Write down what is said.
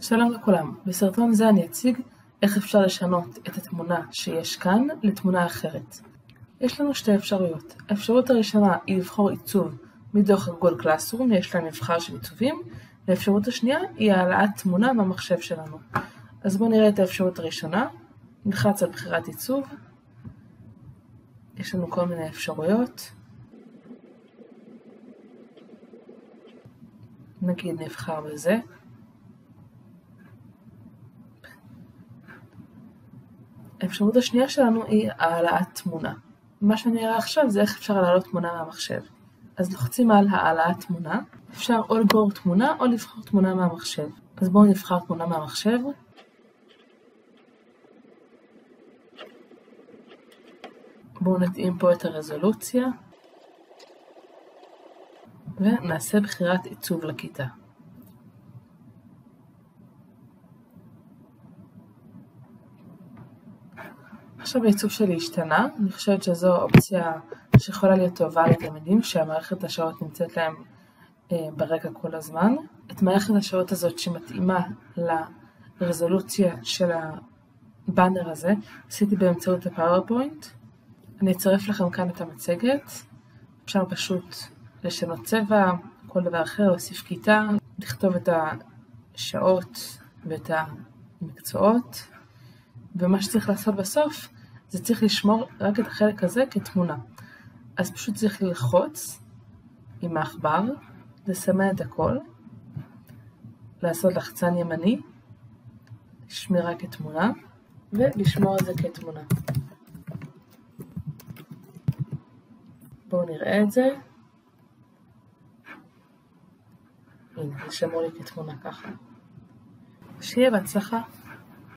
שלום לכולם, בסרטון זה אני אציג איך אפשר לשנות את התמונה שיש כאן לתמונה אחרת. יש לנו שתי אפשרויות. האפשרות הראשונה היא לבחור עיצוב מדוח גוגל קלאסרום, יש לה מבחר של עיצובים, והאפשרות השנייה היא העלאת תמונה מהמחשב שלנו. אז בואו נראה את האפשרות הראשונה. נלחץ על בחירת עיצוב, יש לנו כל מיני אפשרויות. נגיד נבחר בזה. האפשרות השנייה שלנו היא העלאת תמונה. מה שאני אראה עכשיו זה איך אפשר להעלות תמונה מהמחשב. אז לוחצים על העלאת תמונה. אפשר או לגרור תמונה או לבחור תמונה מהמחשב. אז בואו נבחר תמונה מהמחשב. בואו נתאים פה את הרזולוציה. ונעשה בחירת עיצוב לכיתה. עכשיו העיצוב שלי השתנה, אני חושבת שזו אופציה שיכולה להיות טובה לתלמידים שהמערכת השעות נמצאת להם ברקע כל הזמן. את מערכת השעות הזאת שמתאימה לרזולוציה של הבאנר הזה, עשיתי באמצעות הפאורפוינט. אני אצרף לכם כאן את המצגת. אפשר פשוט לשנות צבע, כל דבר אחר, להוסיף כיתה, לכתוב את השעות ואת המקצועות. ומה שצריך לעשות בסוף, זה צריך לשמור רק את החלק הזה כתמונה. אז פשוט צריך ללחוץ עם העכבר, לסמן את הכל, לעשות לחצן ימני, שמירה כתמונה, ולשמור את זה כתמונה. בואו נראה את זה. הנה, זה שמור לי כתמונה ככה. שיהיה בהצלחה.